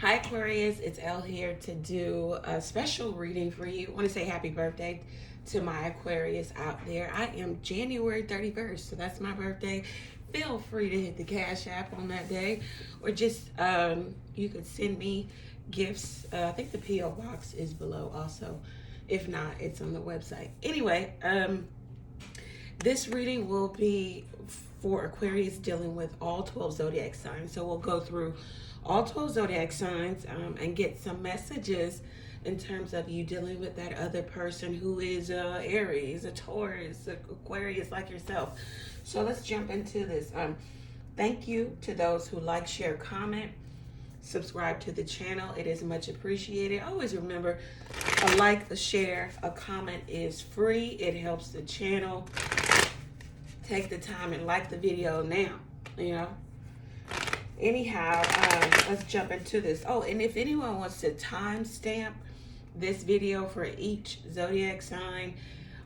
Hi Aquarius, it's Elle here to do a special reading for you. I want to say happy birthday to my Aquarius out there. I am January 31st, so that's my birthday. Feel free to hit the Cashapp on that day, or just you could send me gifts. I think the P.O. box is below also. If not, it's on the website. Anyway, this reading will be for Aquarius dealing with all 12 zodiac signs. So we'll go through all 12 zodiac signs and get some messages in terms of you dealing with that other person who is Aries, a Taurus, Aquarius like yourself. So let's jump into this. Thank you to those who like, share, comment, subscribe to the channel. It is much appreciated. Always remember, a like, a share, a comment is free. It helps the channel. Take the time and like the video now, you know. Anyhow, let's jump into this. Oh, and if anyone wants to timestamp this video for each zodiac sign,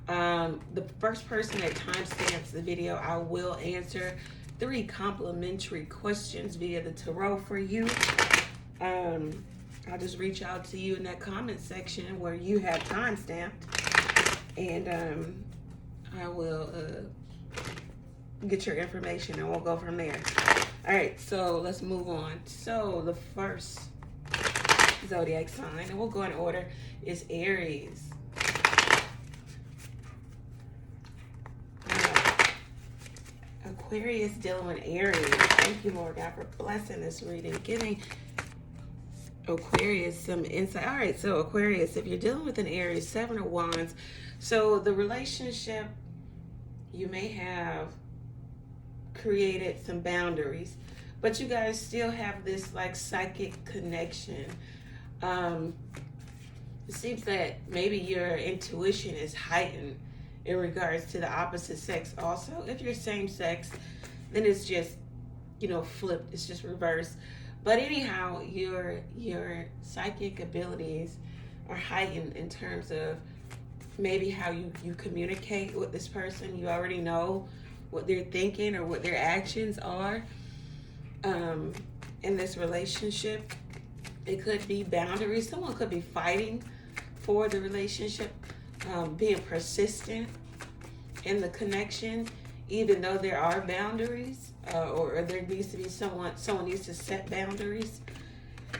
the first person that timestamps the video, I will answer 3 complimentary questions via the tarot for you. I'll just reach out to you in that comment section where you have timestamped, and I will get your information and we'll go from there. All right, so let's move on. So the first zodiac sign, and we'll go in order, is Aries. Aquarius dealing with Aries. Thank you, Lord God, for blessing this reading, giving Aquarius some insight. All right, so Aquarius, if you're dealing with an Aries, 7 of Wands, so the relationship, you may have created some boundaries, but you guys still have this like psychic connection. It seems that maybe your intuition is heightened in regards to the opposite sex. Also, if you're same sex, then it's just, you know, flipped, it's just reversed. But anyhow, your psychic abilities are heightened in terms of maybe how you communicate with this person. You already know what they're thinking or what their actions are in this relationship. It could be boundaries. Someone could be fighting for the relationship, being persistent in the connection, even though there are boundaries, or there needs to be someone needs to set boundaries.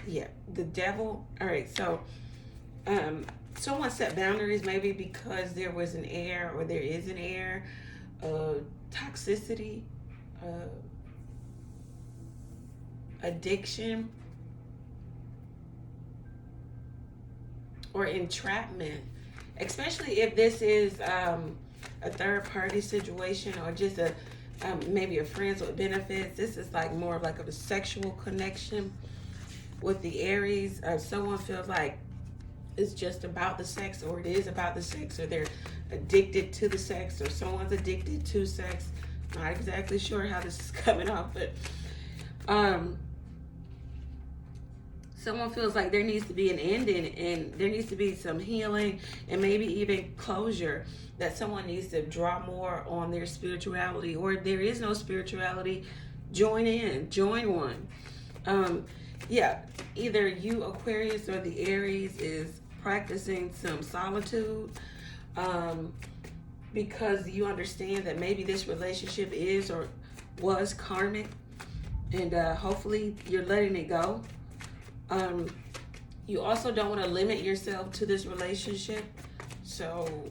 Yeah, the devil. All right, so someone set boundaries maybe because there was an heir, or there is an heir, toxicity, addiction, or entrapment, especially if this is a third-party situation, or just a maybe a friends with benefits. This is like more like of a sexual connection with the Aries. Someone feels like it's just about the sex, or it is about the sex, or they're addicted to the sex, or someone's addicted to sex. Not exactly sure how this is coming off, but someone feels like there needs to be an ending, and there needs to be some healing, and maybe even closure, that someone needs to draw more on their spirituality, or if there is no spirituality, join in, join one. Yeah, either you, Aquarius, or the Aries is practicing some solitude, because you understand that maybe this relationship is or was karmic, and hopefully you're letting it go. You also don't want to limit yourself to this relationship, so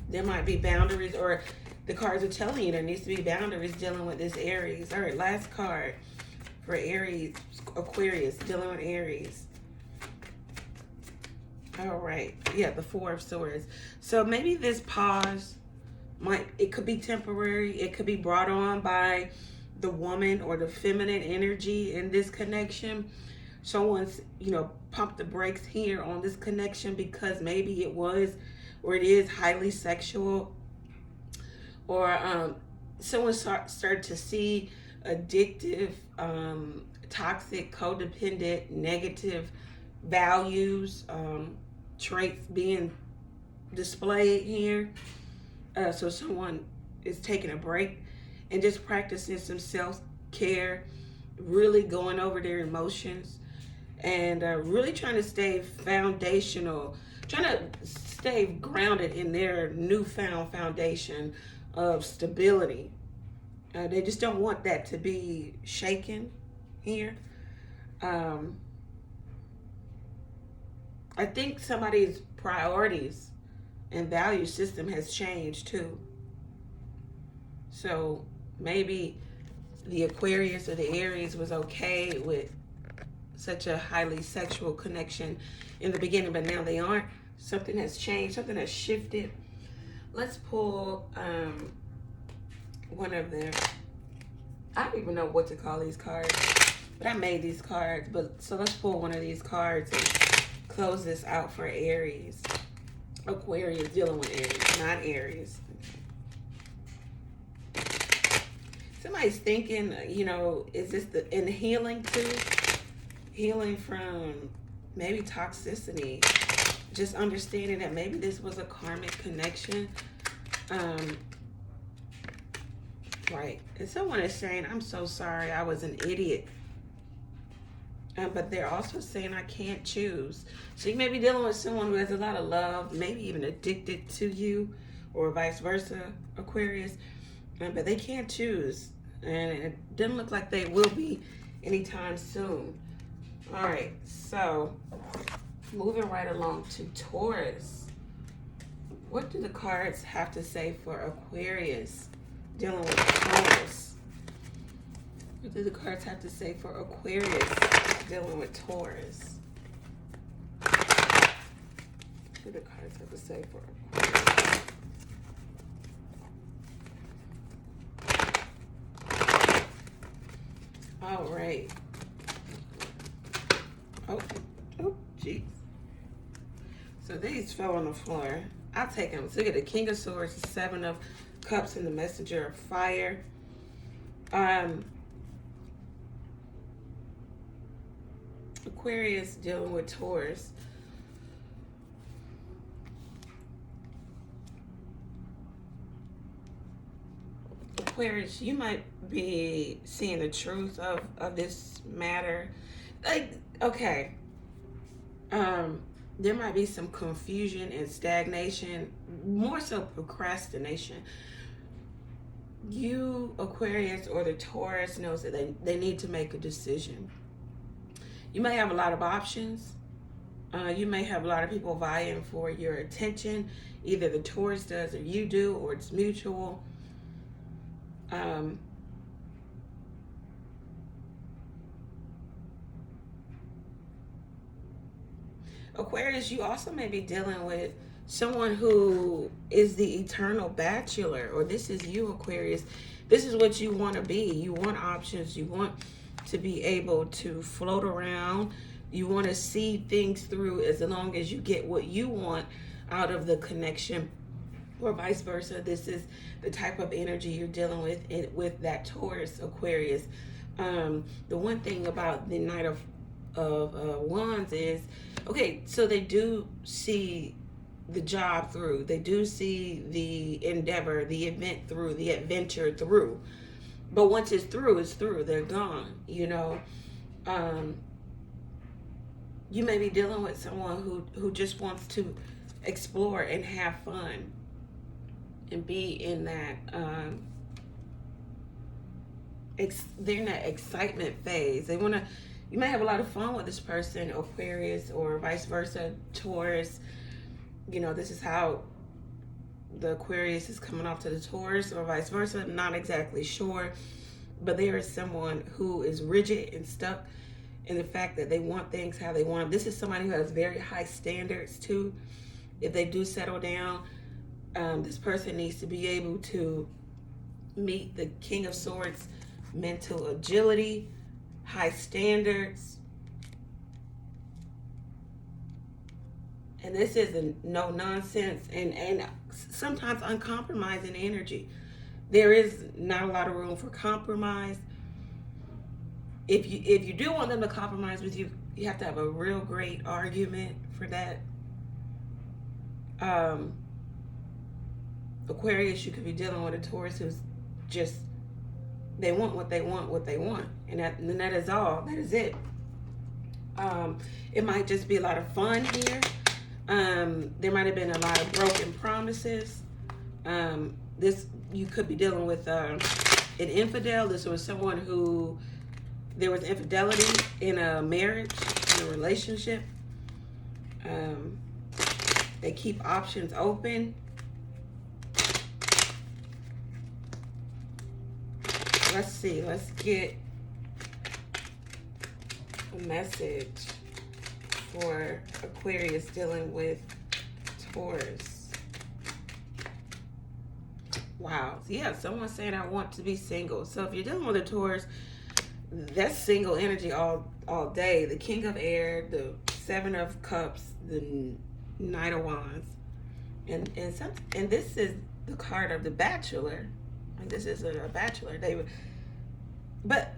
there might be boundaries, or the cards are telling you there needs to be boundaries dealing with this Aries. All right, last card for Aries, Aquarius dealing with Aries. All right, yeah, the 4 of Swords. So maybe this pause it could be temporary. It could be brought on by the woman or the feminine energy in this connection. Someone's, you know, pumped the brakes here on this connection because maybe it was, or it is highly sexual, or someone started to see addictive, toxic, codependent, negative values, traits being displayed here. So someone is taking a break and just practicing some self-care, really going over their emotions and really trying to stay foundational, trying to stay grounded in their newfound foundation of stability. They just don't want that to be shaken here. I think somebody's priorities and value system has changed too. So maybe the Aquarius or the Aries was okay with such a highly sexual connection in the beginning, but now they aren't. Something has changed, something has shifted. Let's pull one of them. I don't even know what to call these cards, but I made these cards. But so let's pull one of these cards and close this out for Aries. Aquarius dealing with Aries, not Aries. Somebody's thinking, you know, is this in healing too? Healing from maybe toxicity. Just understanding that maybe this was a karmic connection. Right. And someone is saying, I'm so sorry, I was an idiot. But they're also saying, I can't choose. So you may be dealing with someone who has a lot of love, maybe even addicted to you, or vice versa, Aquarius. But they can't choose. And it doesn't look like they will be anytime soon. All right, so moving right along to Taurus. What do the cards have to say for Aquarius dealing with Taurus? What do the cards have to say for Aquarius dealing with Taurus? What do the cards have to say for Aquarius? All right. Oh, jeez. So these fell on the floor. I'll take them. So look at the King of Swords, the Seven of Cups, and the Messenger of Fire. Aquarius dealing with Taurus. Aquarius, you might be seeing the truth of this matter. Like, okay. There might be some confusion and stagnation, more so procrastination. You, Aquarius, or the Taurus knows that they need to make a decision. You may have a lot of options. You may have a lot of people vying for your attention. Either the Taurus does or you do, or it's mutual. Aquarius, you also may be dealing with someone who is the eternal bachelor, or this is you, Aquarius. This is what you want to be. You want options. You want to be able to float around. You want to see things through as long as you get what you want out of the connection, or vice versa. This is the type of energy you're dealing with that Taurus, Aquarius. The one thing about the Knight of Wands is, okay, so they do see the job through. They do see the endeavor, the event through, the adventure through. But once it's through, it's through. They're gone, you know. You may be dealing with someone who just wants to explore and have fun and be in that, they're in that excitement phase. They want to, you may have a lot of fun with this person, Aquarius, or vice versa, Taurus. You know, this is how the Aquarius is coming off to the Taurus, or vice versa. I'm not exactly sure. But there is someone who is rigid and stuck in the fact that they want things how they want them. This is somebody who has very high standards too. If they do settle down, this person needs to be able to meet the King of Swords mental agility, high standards. And this is a no nonsense and sometimes uncompromising energy. There is not a lot of room for compromise. If you do want them to compromise with you, you have to have a real great argument for that. Aquarius, you could be dealing with a Taurus who's just, they want what they want, and that is all. That is it. It might just be a lot of fun here. There might have been a lot of broken promises. You could be dealing with an infidel. This was someone who there was infidelity in a marriage, in a relationship. They keep options open. Let's see. Let's get a message for Aquarius dealing with Taurus. Wow. Yeah, someone's saying I want to be single. So if you're dealing with a Taurus, that's single energy all day. The King of Air, the Seven of Cups, the Knight of Wands. And this is the card of the Bachelor. And this is a Bachelor. But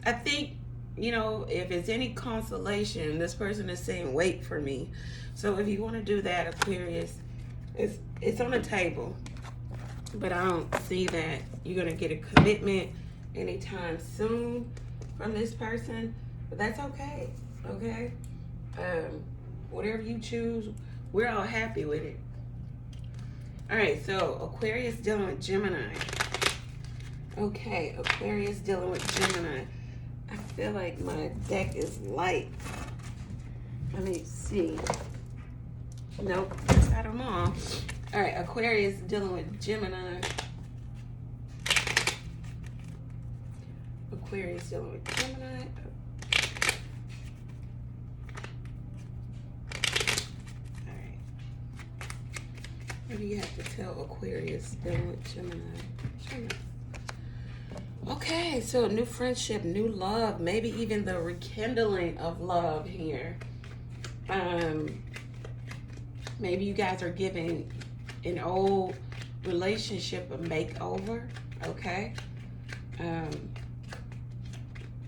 I think, you know, if it's any consolation, this person is saying, wait for me. So if you want to do that, Aquarius, it's on the table. But I don't see that you're going to get a commitment anytime soon from this person. But that's okay. Okay? Whatever you choose, we're all happy with it. All right, so Aquarius dealing with Gemini. Okay, Aquarius dealing with Gemini. I feel like my deck is light. Let me see. Nope, that's not them all. All right, Aquarius dealing with Gemini. Aquarius dealing with Gemini. All right. What do you have to tell Aquarius dealing with Gemini? Okay, so new friendship, new love, maybe even the rekindling of love here. Maybe you guys are giving an old relationship a makeover, okay?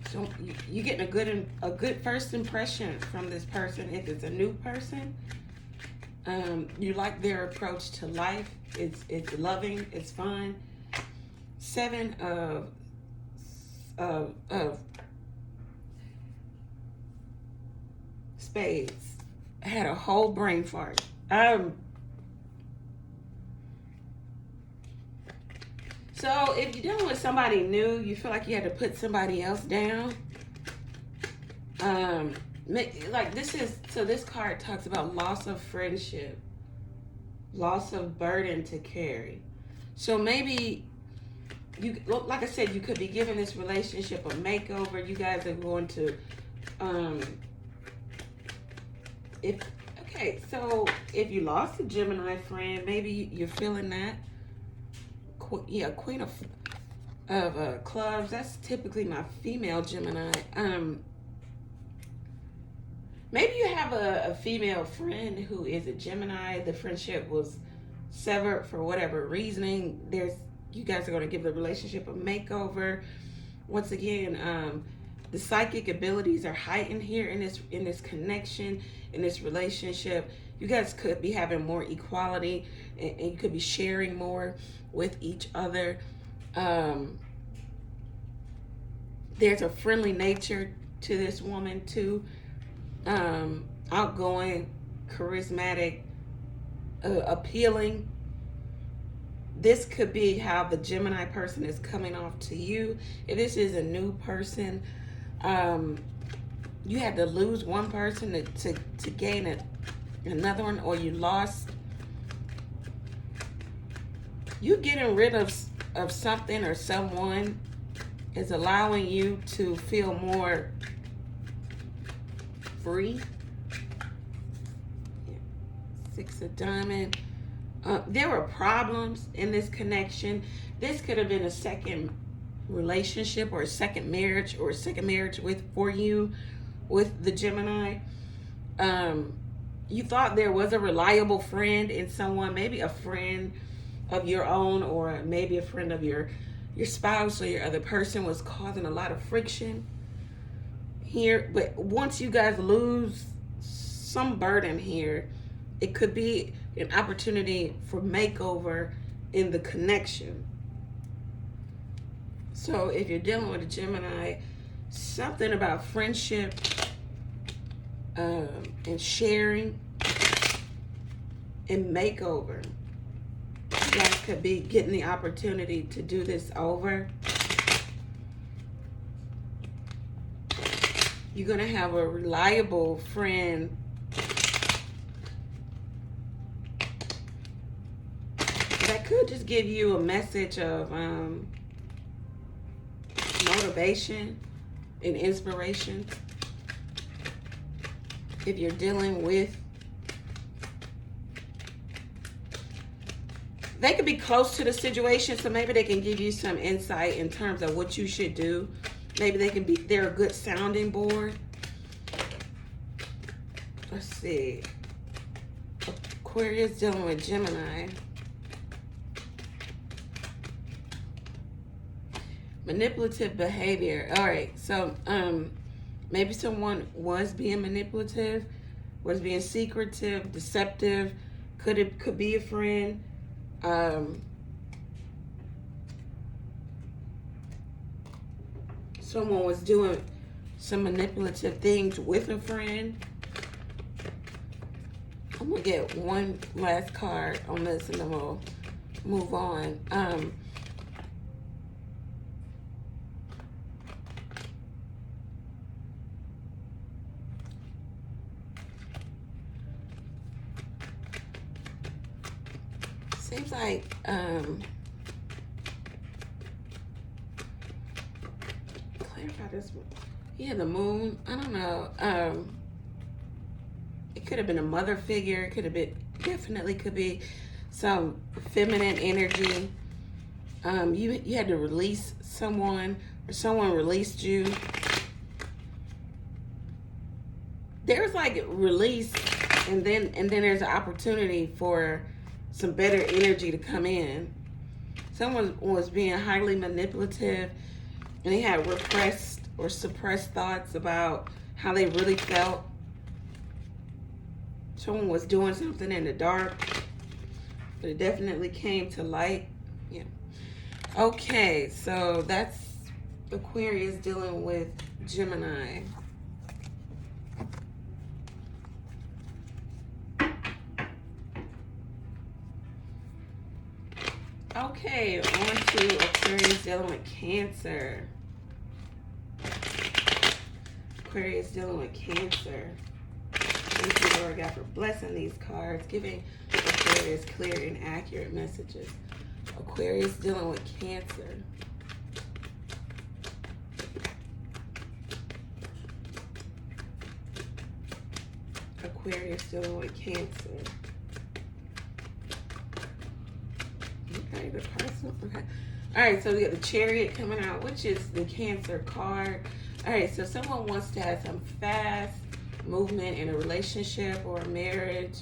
So you're getting a good first impression from this person. If it's a new person, you like their approach to life. It's loving, it's fun. Seven of Spades. I had a whole brain fart. So if you're dealing with somebody new, you feel like you had to put somebody else down. Like this card talks about loss of friendship, loss of burden to carry. So maybe like I said, you could be giving this relationship a makeover. You guys are going to, so if you lost a Gemini friend, maybe you're feeling that. Queen of clubs. That's typically my female Gemini. Maybe you have a female friend who is a Gemini. The friendship was severed for whatever reasoning. You guys are going to give the relationship a makeover. Once again, the psychic abilities are heightened here in this connection, in this relationship. You guys could be having more equality, and you could be sharing more with each other. There's a friendly nature to this woman too. Outgoing, charismatic, appealing. This could be how the Gemini person is coming off to you. If this is a new person, you had to lose one person to gain another one, or you lost. You getting rid of something or someone is allowing you to feel more free. Six of Diamonds. There were problems in this connection. This could have been a second relationship or a second marriage for you with the Gemini. You thought there was a reliable friend in someone, maybe a friend of your own, or maybe a friend of your spouse or your other person was causing a lot of friction here. But once you guys lose some burden here, it could be an opportunity for makeover in the connection. So if you're dealing with a Gemini, something about friendship and sharing and makeover. You guys could be getting the opportunity to do this over. You're going to have a reliable friend that could just give you a message of motivation and inspiration. If you're dealing with, they could be close to the situation, so maybe they can give you some insight in terms of what you should do. Maybe they can be, they're a good sounding board. Let's see. Aquarius dealing with Gemini. Manipulative behavior. All right, so maybe someone was being manipulative, was being secretive, deceptive. Could be a friend. Someone was doing some manipulative things with a friend. I'm gonna get one last card on this and then we'll move on. Seems like clarify this one. Yeah, the moon. I don't know. It could have been a mother figure. It could have been, definitely could be some feminine energy. You had to release someone, or someone released you. There's like release, and then there's an opportunity for some better energy to come in. Someone was being highly manipulative, and they had repressed or suppressed thoughts about how they really felt. Someone was doing something in the dark, but it definitely came to light. Yeah. Okay, so that's Aquarius dealing with Gemini. Okay, on to Aquarius dealing with Cancer. Aquarius dealing with Cancer. Thank you, Lord God, for blessing these cards, giving Aquarius clear and accurate messages. Aquarius dealing with Cancer. Aquarius dealing with Cancer. Okay, the person. Okay. All right, so we got the Chariot coming out, which is the Cancer card. All right, so someone wants to have some fast movement in a relationship or a marriage,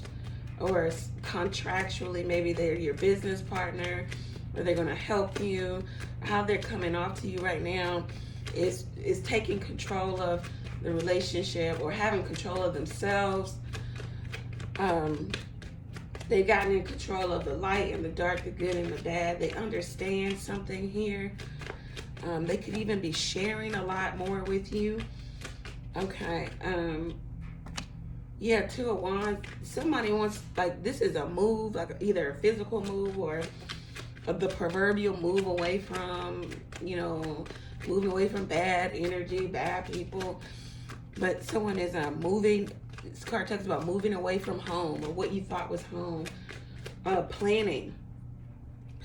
or contractually, maybe they're your business partner, or they're going to help you. How they're coming off to you right now is taking control of the relationship or having control of themselves. They've gotten in control of the light and the dark, the good and the bad. They understand something here. They could even be sharing a lot more with you. Okay. Yeah, Two of Wands. Somebody wants, like, this is a move, like either a physical move or the proverbial move away from, you know, moving away from bad energy, bad people. But someone is moving. This card talks about moving away from home or what you thought was home. Planning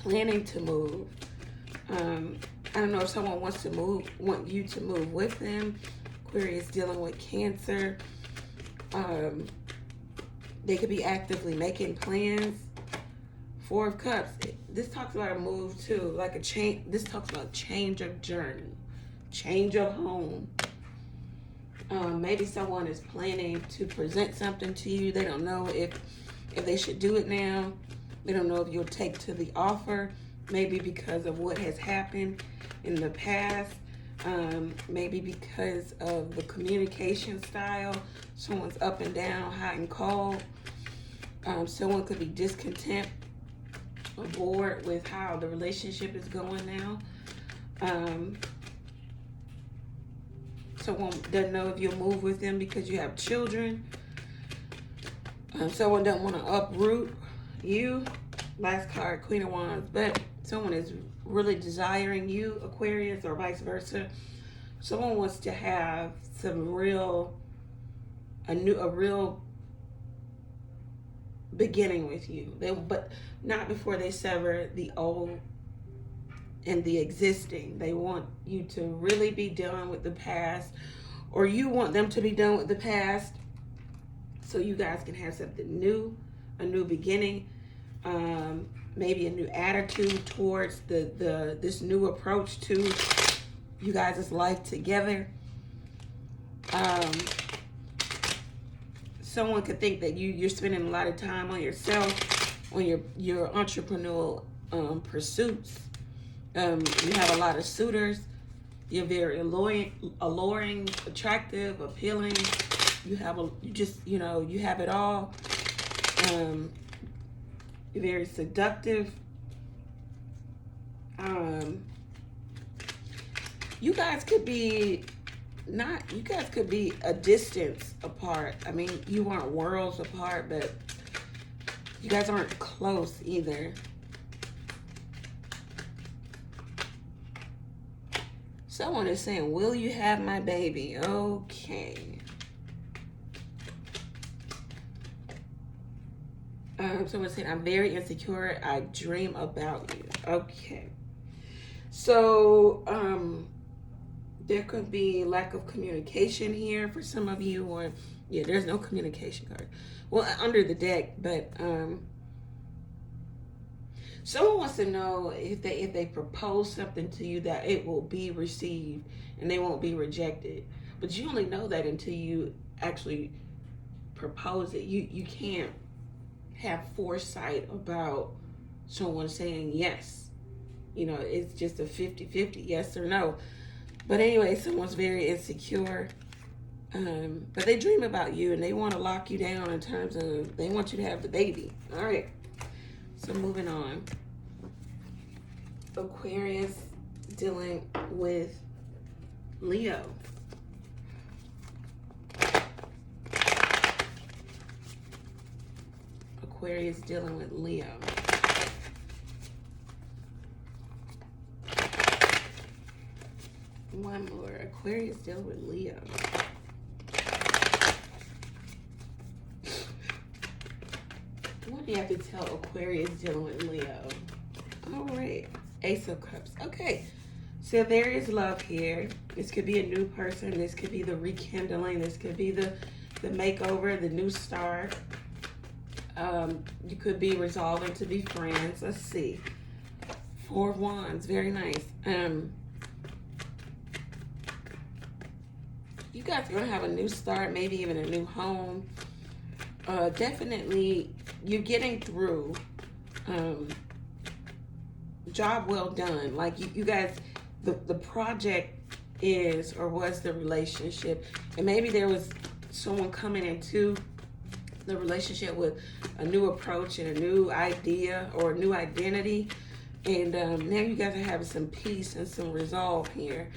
to move. I don't know if someone wants to move, want you to move with them. Aquarius dealing with Cancer. They could be actively making plans. Four of Cups. This talks about a move too, like a change. This talks about change of journey, change of home. Maybe someone is planning to present something to you. They don't know if they should do it now. They don't know if you'll take to the offer. Maybe because of what has happened in the past. Maybe because of the communication style. Someone's up and down, hot and cold. Someone could be discontent or bored with how the relationship is going now. Someone doesn't know if you'll move with them because you have children. Someone doesn't want to uproot you. Last card, Queen of Wands. But someone is really desiring you, Aquarius, or vice versa. Someone wants to have some real, a real beginning with you. But not before they sever the old and the existing. They want you to really be done with the past, or you want them to be done with the past, so you guys can have something new, a new beginning, maybe a new attitude towards this new approach to you guys' life together. Someone could think that you're spending a lot of time on yourself, on your entrepreneurial pursuits. You have a lot of suitors. You're very alluring, attractive, appealing. You have you have it all. You're very seductive. You guys could be a distance apart. I mean, you aren't worlds apart, but you guys aren't close either. Someone is saying, will you have my baby? Okay. Someone said, I'm very insecure. I dream about you. Okay. So, there could be lack of communication here for some of you, or, yeah, there's no communication card. Well, under the deck, but, someone wants to know if they propose something to you that it will be received and they won't be rejected. But you only know that until you actually propose it. You can't have foresight about someone saying yes. You know, it's just a 50-50, yes or no. But anyway, someone's very insecure. But they dream about you and they want to lock you down in terms of they want you to have the baby. All right. So moving on. Aquarius dealing with Leo. Aquarius dealing with Leo. One more. Aquarius dealing with Leo. What do you have to tell Aquarius dealing with Leo? All right. Ace of Cups. Okay. So there is love here. This could be a new person. This could be the rekindling. This could be the makeover, the new start. You could be resolving to be friends. Let's see. Four of Wands. Very nice. You guys are going to have a new start, maybe even a new home. Definitely, you're getting through. Job well done. Like you guys, the project is or was the relationship. And maybe there was someone coming into the relationship with a new approach and a new idea or a new identity. And now you guys are having some peace and some resolve here.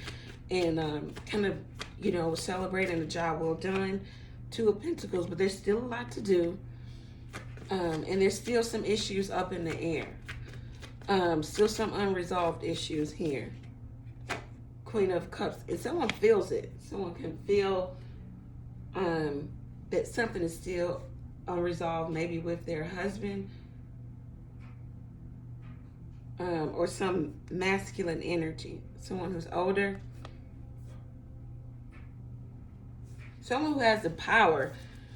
And kind of, you know, celebrating the job well done. Two of Pentacles, but there's still a lot to do. And there's still some issues up in the air. Still some unresolved issues here. Queen of Cups. And someone feels it. Someone can feel that something is still unresolved, maybe with their husband. Or some masculine energy. Someone who's older. Someone who has the power.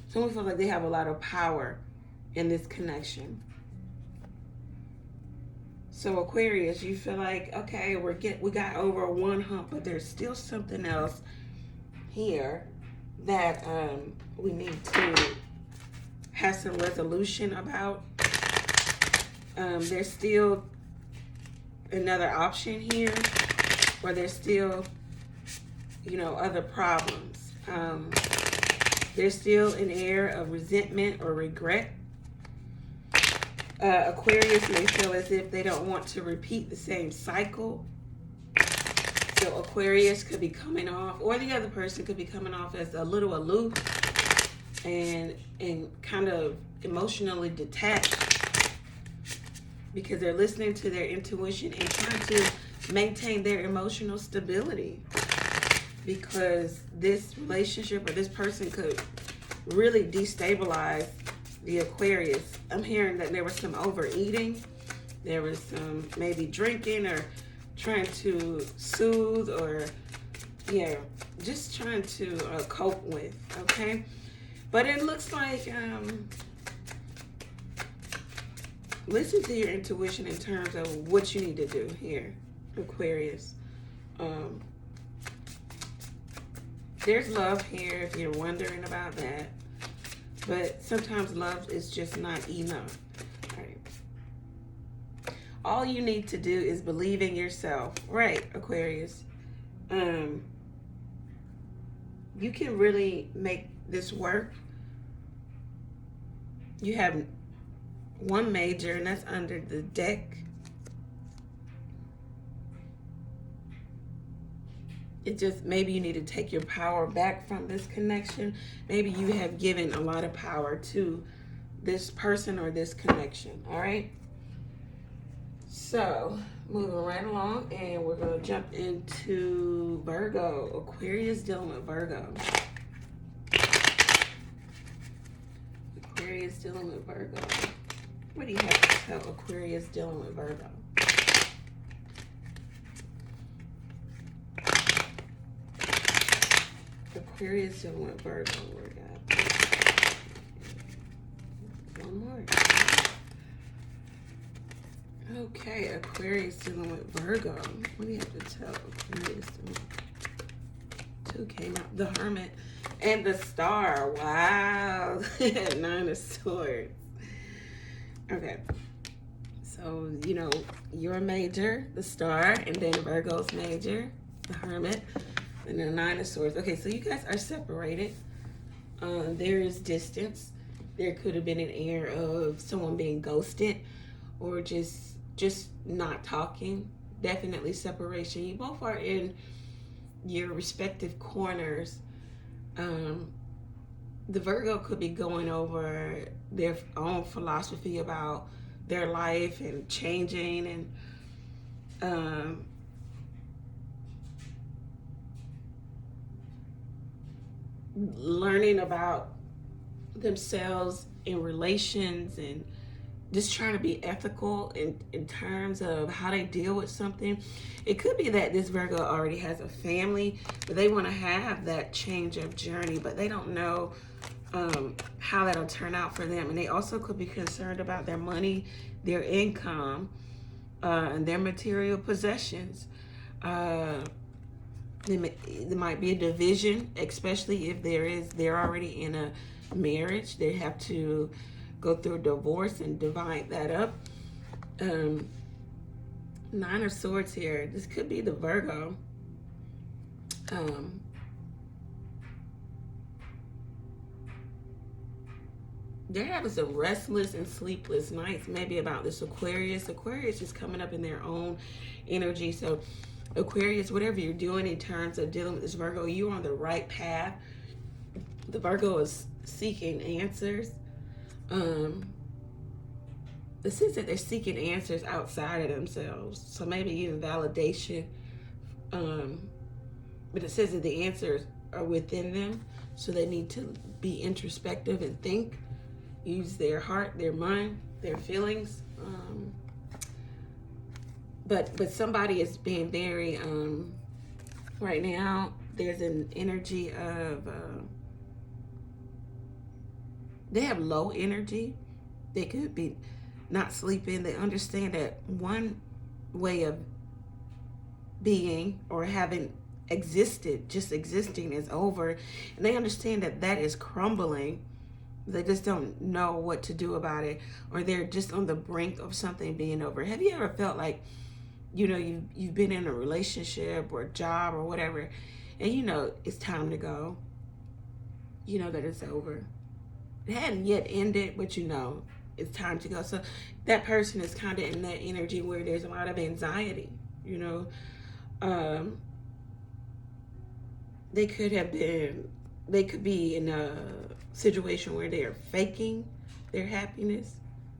Someone feels like they have a lot of power in this connection. So Aquarius, you feel like, okay, we got over one hump, but there's still something else here that we need to have some resolution about. There's still another option here, or there's still, you know, other problems. There's still an air of resentment or regret. Aquarius may feel as if they don't want to repeat the same cycle. So Aquarius could be coming off, or the other person could be coming off as a little aloof and kind of emotionally detached, because they're listening to their intuition and trying to maintain their emotional stability, because this relationship or this person could really destabilize the Aquarius. I'm hearing that there was some overeating, there was some maybe drinking or trying to soothe, or yeah, just trying to cope with, okay? But it looks like listen to your intuition in terms of what you need to do here, Aquarius. There's love here if you're wondering about that, but sometimes love is just not enough. All you need to do is believe in yourself, right, Aquarius? You can really make this work. You have one major, and that's under the deck. It just, maybe you need to take your power back from this connection. Maybe you have given a lot of power to this person or this connection, all right? So, moving right along, and we're going to jump into Virgo. Aquarius dealing with Virgo. Aquarius dealing with Virgo. What do you have to tell Aquarius dealing with Virgo? Aquarius dealing with Virgo. We got one more. Okay, Aquarius dealing with Virgo. What do you have to tell Aquarius? Two came out. The Hermit and the Star. Wow. 9 of Swords. Okay. So, you know, you're a major, the Star, and then Virgo's major, the Hermit, and then 9 of Swords. Okay, so you guys are separated. There is distance. There could have been an air of someone being ghosted, or just not talking. Definitely separation. You both are in your respective corners. The Virgo could be going over their own philosophy about their life and changing, and learning about themselves in relations, and just trying to be ethical in terms of how they deal with something. It could be that this Virgo already has a family, but they want to have that change of journey, but they don't know how that'll turn out for them. And they also could be concerned about their money, their income, and their material possessions. There might be a division, especially if they're already in a marriage. They have to go through a divorce and divide that up. 9 of Swords here. This could be the Virgo. They're having some restless and sleepless nights, maybe about this Aquarius. Aquarius is coming up in their own energy. So Aquarius, whatever you're doing in terms of dealing with this Virgo, you're on the right path. The Virgo is seeking answers. It says that they're seeking answers outside of themselves, so maybe even validation, but it says that the answers are within them, so they need to be introspective and think, use their heart, their mind, their feelings, but somebody is being very right now. There's an energy of they have low energy. They could be not sleeping. They understand that one way of being or having existed, just existing, is over. And they understand that that is crumbling. They just don't know what to do about it, or they're just on the brink of something being over. Have you ever felt like, you know, you've been in a relationship or a job or whatever, and you know it's time to go? You know that it's over. It hadn't yet ended, but you know it's time to go. So that person is kind of in that energy where there's a lot of anxiety, you know. they could be in a situation where they are faking their happiness,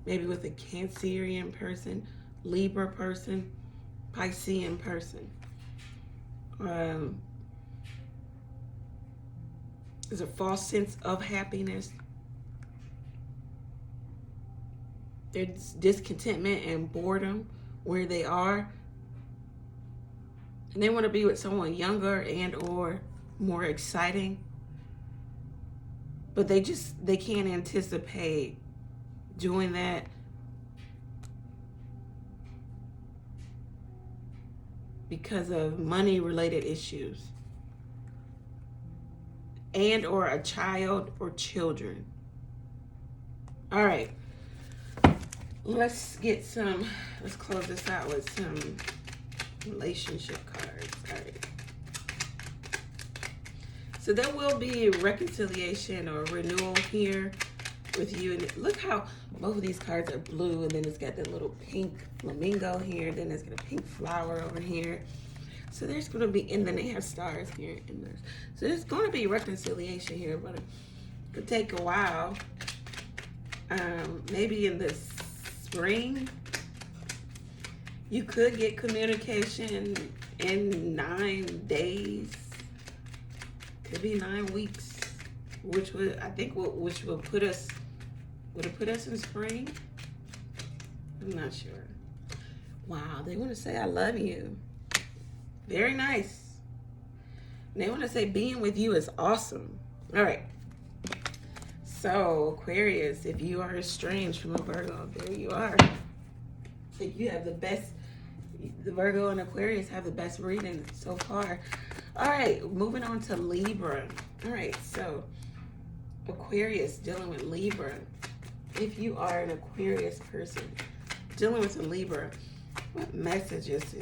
maybe with a Cancerian person, Libra person, Piscean person. There's a false sense of happiness. There's discontentment and boredom where they are. And they want to be with someone younger and or more exciting. But they can't anticipate doing that because of money-related issues. And or a child or children. All right. Let's close this out with some relationship cards. All right. So there will be reconciliation or renewal here with you. And look how both of these cards are blue, and then it's got that little pink flamingo here. Then it's got a pink flower over here. So there's going to be, and then they have stars here. So there's going to be reconciliation here, but it could take a while. Maybe in the spring, you could get communication in 9 days. Could be 9 weeks, which would put us in spring? I'm not sure. Wow, they want to say I love you. Very nice. They want to say being with you is awesome. All right. So, Aquarius, if you are estranged from a Virgo, there you are. I think you have the best, the Virgo and Aquarius have the best reading so far. All right, moving on to Libra. All right, so Aquarius dealing with Libra. If you are an Aquarius person dealing with a Libra, what messages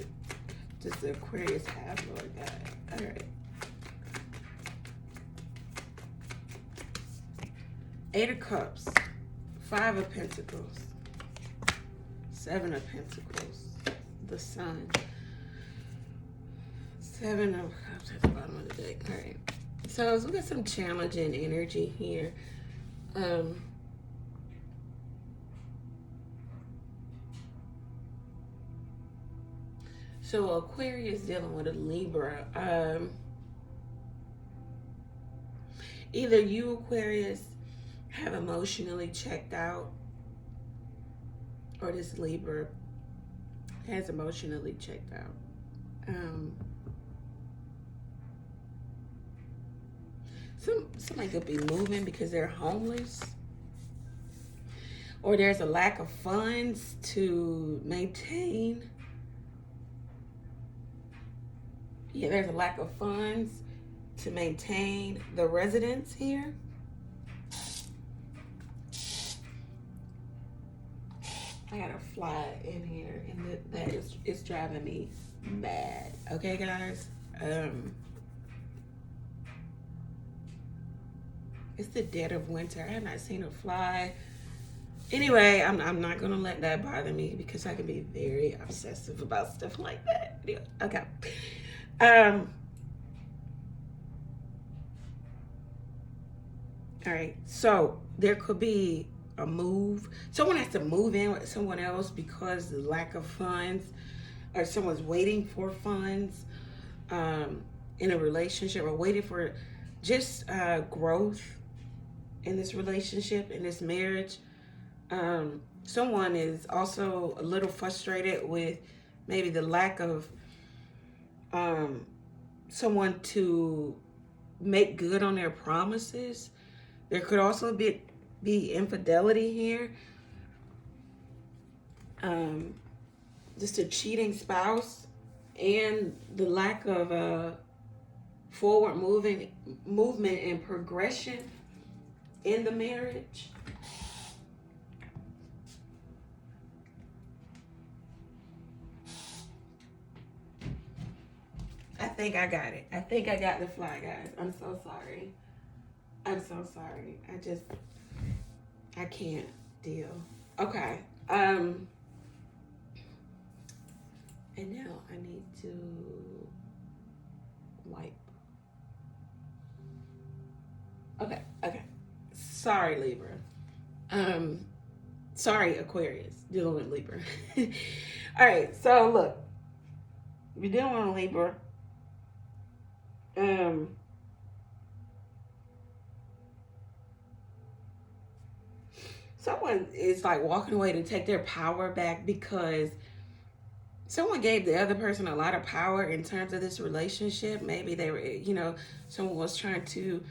does the Aquarius have, Lord God? All right. 8 of Cups, 5 of Pentacles, 7 of Pentacles, the Sun, 7 of Cups at the bottom of the deck. All right. So let's look at some challenging energy here. So Aquarius dealing with a Libra. Either you, Aquarius, have emotionally checked out, or this Libra has emotionally checked out. Somebody could be moving because they're homeless, or there's a lack of funds to maintain. Yeah, there's a lack of funds to maintain the residence here. I got a fly in here, and it's driving me mad. Okay, guys. It's the dead of winter. I have not seen a fly. Anyway, I'm not gonna let that bother me because I can be very obsessive about stuff like that. Anyway, okay. All right. So there could be a move. Someone has to move in with someone else because of the lack of funds, or someone's waiting for funds in a relationship, or waiting for just growth in this relationship, in this marriage. Someone is also a little frustrated with maybe the lack of someone to make good on their promises. There could also be infidelity here. Just a cheating spouse, and the lack of forward movement and progression in the marriage. I think I got it. I think I got the fly, guys. I'm so sorry. I'm so sorry. I can't deal. Okay. And now I need to wipe Okay, okay. Sorry, Libra. Sorry, Aquarius. Dealing with Libra. All right, so look, you're dealing with a Libra. Someone is like walking away to take their power back because someone gave the other person a lot of power in terms of this relationship. Maybe they were, someone was trying to,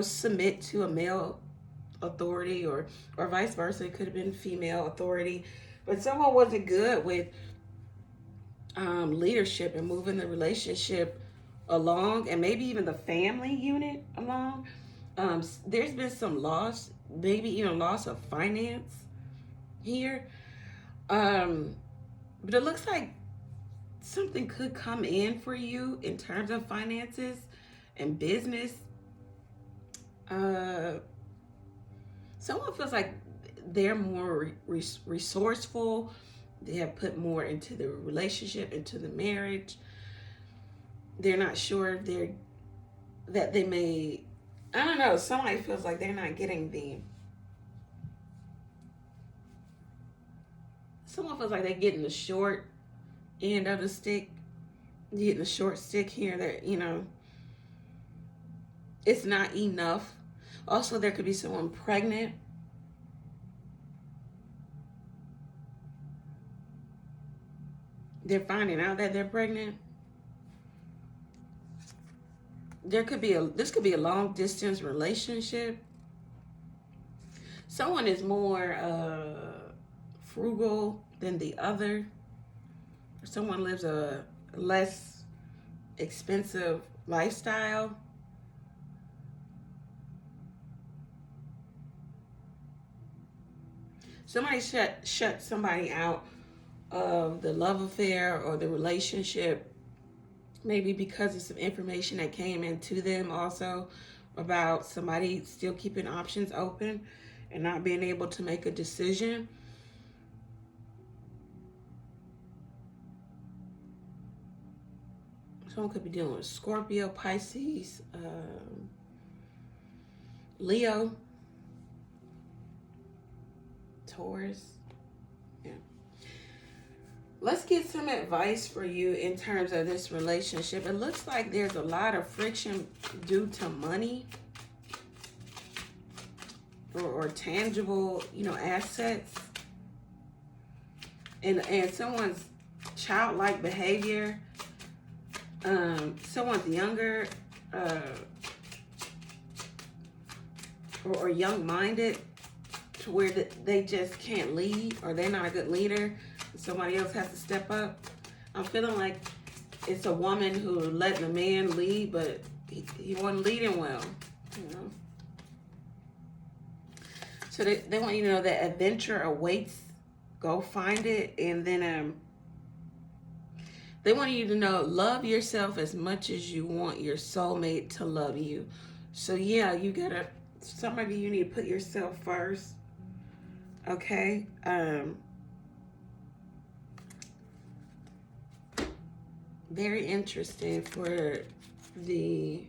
submit to a male authority, or vice versa. It could have been female authority, but someone wasn't good with leadership and moving the relationship along, and maybe even the family unit along. There's been some loss, maybe loss of finance here. But it looks like something could come in for you in terms of finances and business. Someone feels like they're more resourceful. They have put more into the relationship, into the marriage. They're not sure if they may, I don't know, somebody feels like they're not getting someone feels like they're getting the short end of the stick. You're getting the short stick here that, it's not enough. Also, there could be someone pregnant. They're finding out that they're pregnant. This could be a long distance relationship. Someone is more frugal than the other. Someone lives a less expensive lifestyle. Somebody shut somebody out of the love affair or the relationship, maybe because of some information that came into them also about somebody still keeping options open and not being able to make a decision. Someone could be dealing with Scorpio, Pisces, Leo, Taurus. Yeah. Let's get some advice for you in terms of this relationship. It looks like there's a lot of friction due to money or tangible, assets. And someone's childlike behavior. Someone's younger or young-minded to where they just can't lead, or they're not a good leader. Somebody else has to step up. I'm feeling like it's a woman who letting a man lead, but he wasn't leading well, So they want you to know that adventure awaits. Go find it. And then they want you to know, love yourself as much as you want your soulmate to love you. So yeah, some of you need to put yourself first. Okay? Very interesting for the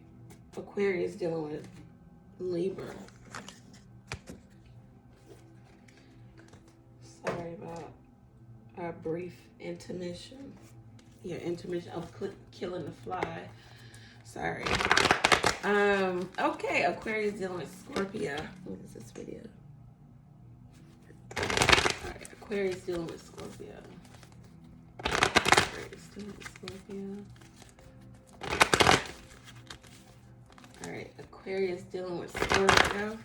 Aquarius dealing with Libra. Sorry about our brief intermission. Yeah, intermission. I'm killing the fly. Sorry. Okay, Aquarius dealing with Scorpio. What is this video? Alright, Aquarius dealing with Scorpio. Aquarius dealing with Scorpio. Alright, Aquarius dealing with Scorpio.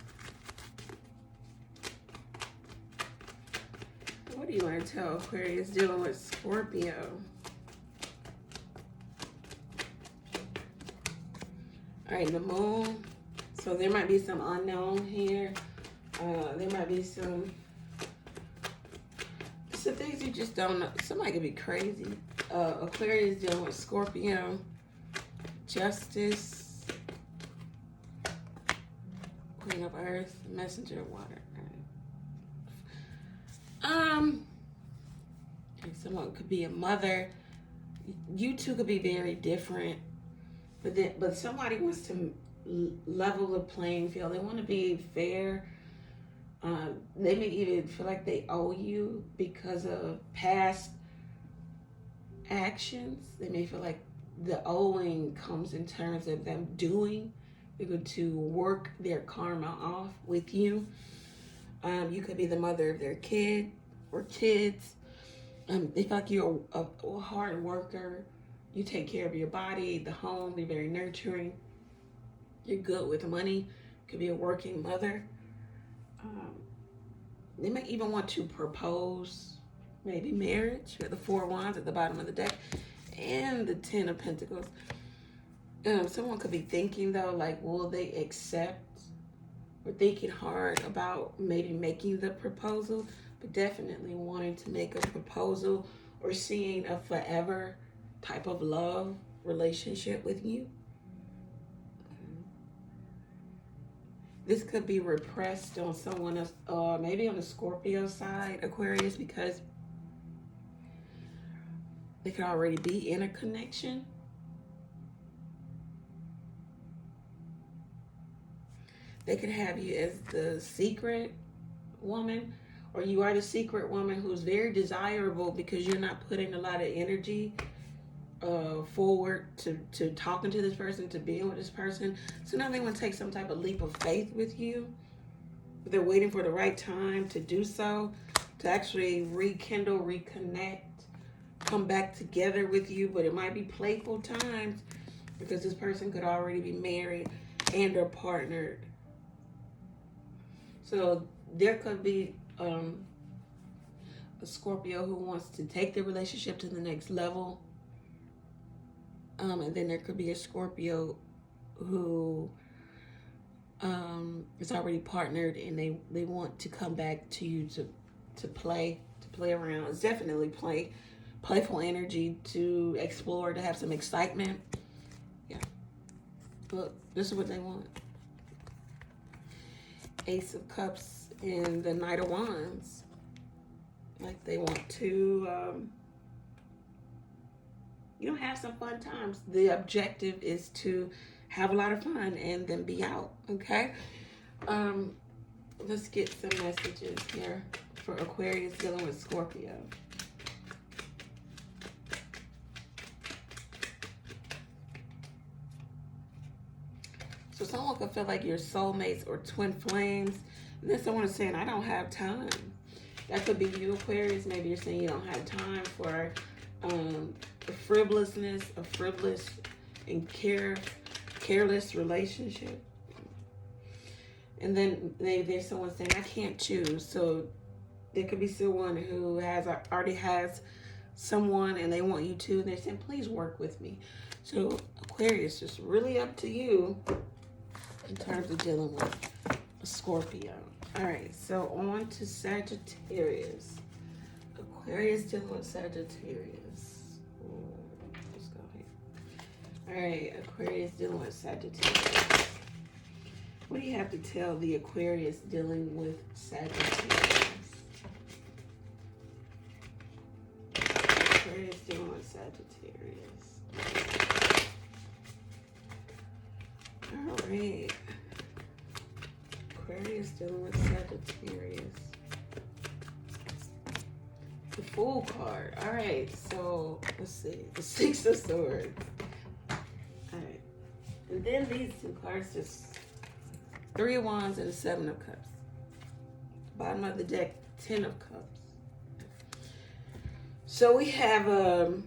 What do you want to tell Aquarius dealing with Scorpio? All right, the moon. So there might be some unknown here. There might be some things you just don't know. Somebody could be crazy. Aquarius dealing with Scorpio. Justice. Queen of Earth. Messenger of Water. And someone could be a mother. You two could be very different. But somebody wants to level the playing field. They want to be fair. They may even feel like they owe you because of past actions. They may feel like the owing comes in terms of them doing. They're going to work their karma off with you. You could be the mother of their kid or kids. They feel like you're a hard worker. You take care of your body, the home. You're very nurturing. You're good with money. Could be a working mother. They might even want to propose, maybe marriage, with the 4 wands at the bottom of the deck and the 10 of pentacles. Someone could be thinking though, like, will they accept, or thinking hard about maybe making the proposal, but definitely wanting to make a proposal or seeing a forever type of love relationship with you. This could be repressed on someone else, maybe on the Scorpio side, Aquarius, because they could already be in a connection. They could have you as the secret woman, or you are the secret woman who's very desirable because you're not putting a lot of energy forward to talking to this person, to being with this person. So now they want to take some type of leap of faith with you. They're waiting for the right time to do so, to actually rekindle, reconnect, come back together with you. But it might be playful times because this person could already be married and or partnered. So there could be a Scorpio who wants to take the relationship to the next level. And then there could be a Scorpio who is already partnered and they want to come back to you to play around. It's definitely playful energy, to explore, to have some excitement. Yeah. Look, this is what they want. Ace of Cups and the Knight of Wands. Like they want to have some fun times. The objective is to have a lot of fun and then be out, okay? Let's get some messages here for Aquarius dealing with Scorpio. So someone could feel like you're soulmates or twin flames. And then someone is saying, I don't have time. That could be you, Aquarius. Maybe you're saying you don't have time for a frivolous and careless relationship. And then there's someone saying, I can't choose. So there could be someone who already has someone and they want you to, and they're saying, please work with me. So Aquarius, just really up to you in terms of dealing with a Scorpio. All right, so on to Sagittarius. Aquarius dealing with Sagittarius. Let's go here. All right, Aquarius dealing with Sagittarius. What do you have to tell the Aquarius dealing with Sagittarius? Aquarius dealing with Sagittarius. All right. Aquarius dealing with Sagittarius. The Fool card. All right, so let's see. The Six of Swords. All right. And then these two cards, just Three of Wands and the Seven of Cups. Bottom of the deck, 10 of Cups. So we have an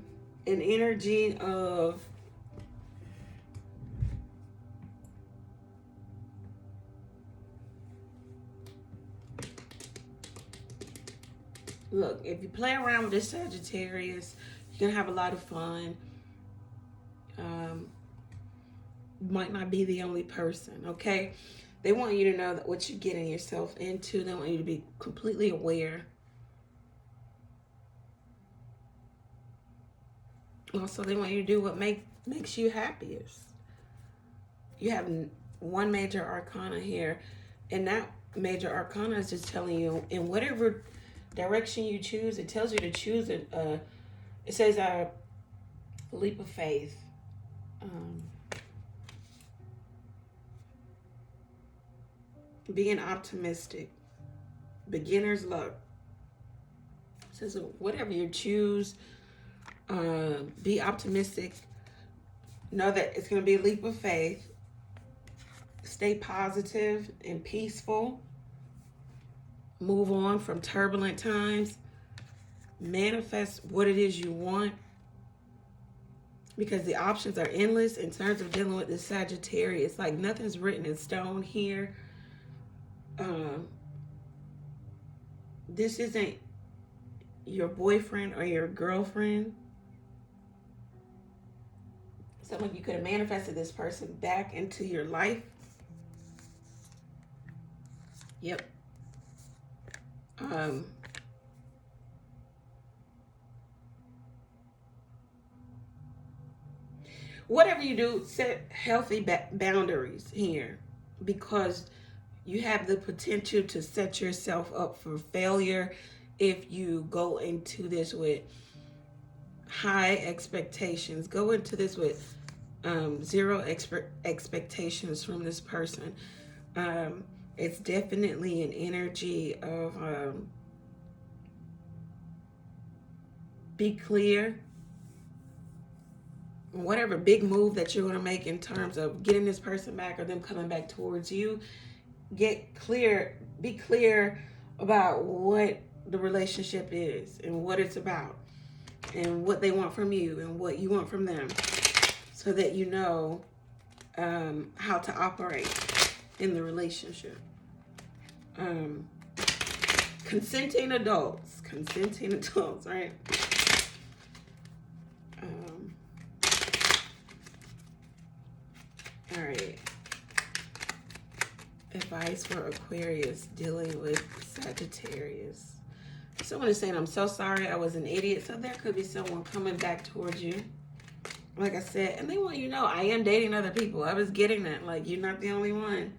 energy of look, if you play around with this Sagittarius, you're going to have a lot of fun. Might not be the only person, okay? They want you to know that what you're getting yourself into. They want you to be completely aware. Also, they want you to do what makes you happiest. You have one major arcana here, and that major arcana is just telling you in whatever direction you choose, it tells you to choose it. It says a leap of faith. being optimistic. Beginner's luck. It says whatever you choose, be optimistic. Know that it's going to be a leap of faith. Stay positive and peaceful. Move on from turbulent times. Manifest what it is you want, because the options are endless in terms of dealing with the Sagittarius. Like nothing's written in stone here. This isn't your boyfriend or your girlfriend. Some of you could have manifested this person back into your life. Yep. Whatever you do, set healthy boundaries here, because you have the potential to set yourself up for failure if you go into this with high expectations. Go into this with zero expectations from this person. It's definitely an energy of be clear. Whatever big move that you're going to make in terms of getting this person back or them coming back towards you, get clear, be clear about what the relationship is and what it's about and what they want from you and what you want from them, so that you know how to operate in the relationship. Consenting adults, right? All right. Advice for Aquarius dealing with Sagittarius. Someone is saying, I'm so sorry, I was an idiot. So there could be someone coming back towards you. Like I said, and they want you to know, I am dating other people. I was getting that. Like, you're not the only one.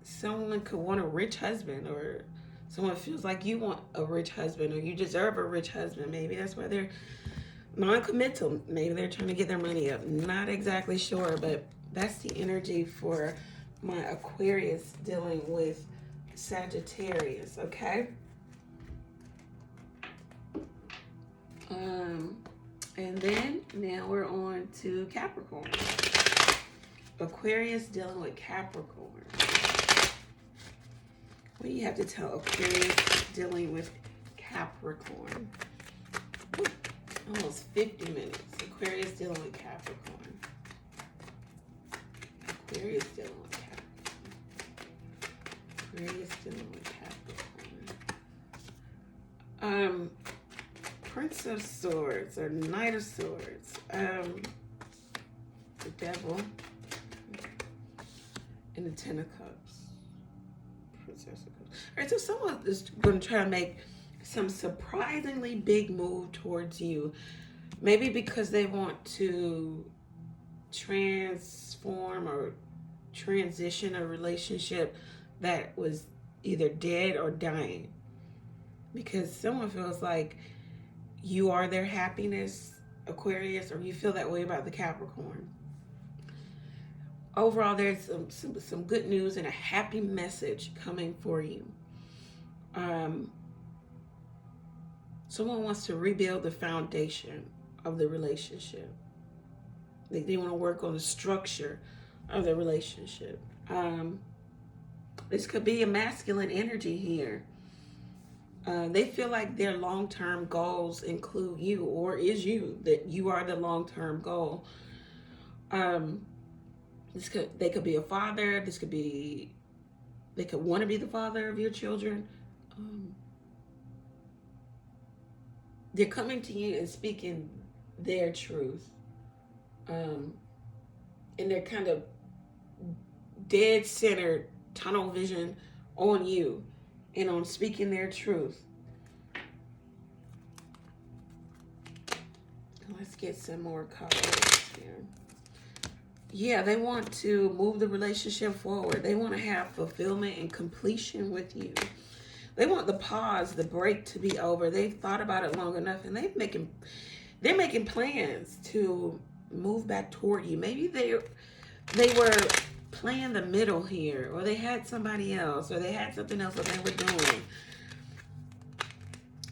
Someone could want a rich husband, or someone feels like you want a rich husband, or you deserve a rich husband. Maybe that's why they're non-committal. Maybe they're trying to get their money up. Not exactly sure, but that's the energy for my Aquarius dealing with Sagittarius, okay? And then now we're on to Capricorn. Aquarius dealing with Capricorn. What do you have to tell Aquarius dealing with Capricorn? Ooh, almost 50 minutes. Aquarius dealing with Capricorn. Aquarius dealing with Capricorn. Aquarius dealing with Capricorn. Prince of Swords or Knight of Swords. The Devil. And the Ten of Cups. Princess of Cups. All right, so someone is going to try to make some surprisingly big move towards you. Maybe because they want to transform or transition a relationship that was either dead or dying. Because someone feels like you are their happiness, Aquarius, or you feel that way about the Capricorn. Overall, there's some good news and a happy message coming for you. Someone wants to rebuild the foundation of the relationship. They want to work on the structure of the relationship. This could be a masculine energy here. They feel like their long-term goals include you, or is you, that you are the long-term goal. They could be a father. They could want to be the father of your children. They're coming to you and speaking their truth. And they're kind of dead-centered, tunnel vision on you and on speaking their truth. Let's get some more colors here. Yeah, they want to move the relationship forward. They want to have fulfillment and completion with you. They want the pause, the break to be over. They've thought about it long enough, and they're making plans to move back toward you. Maybe they were playing the middle here, or they had somebody else, or they had something else that they were doing,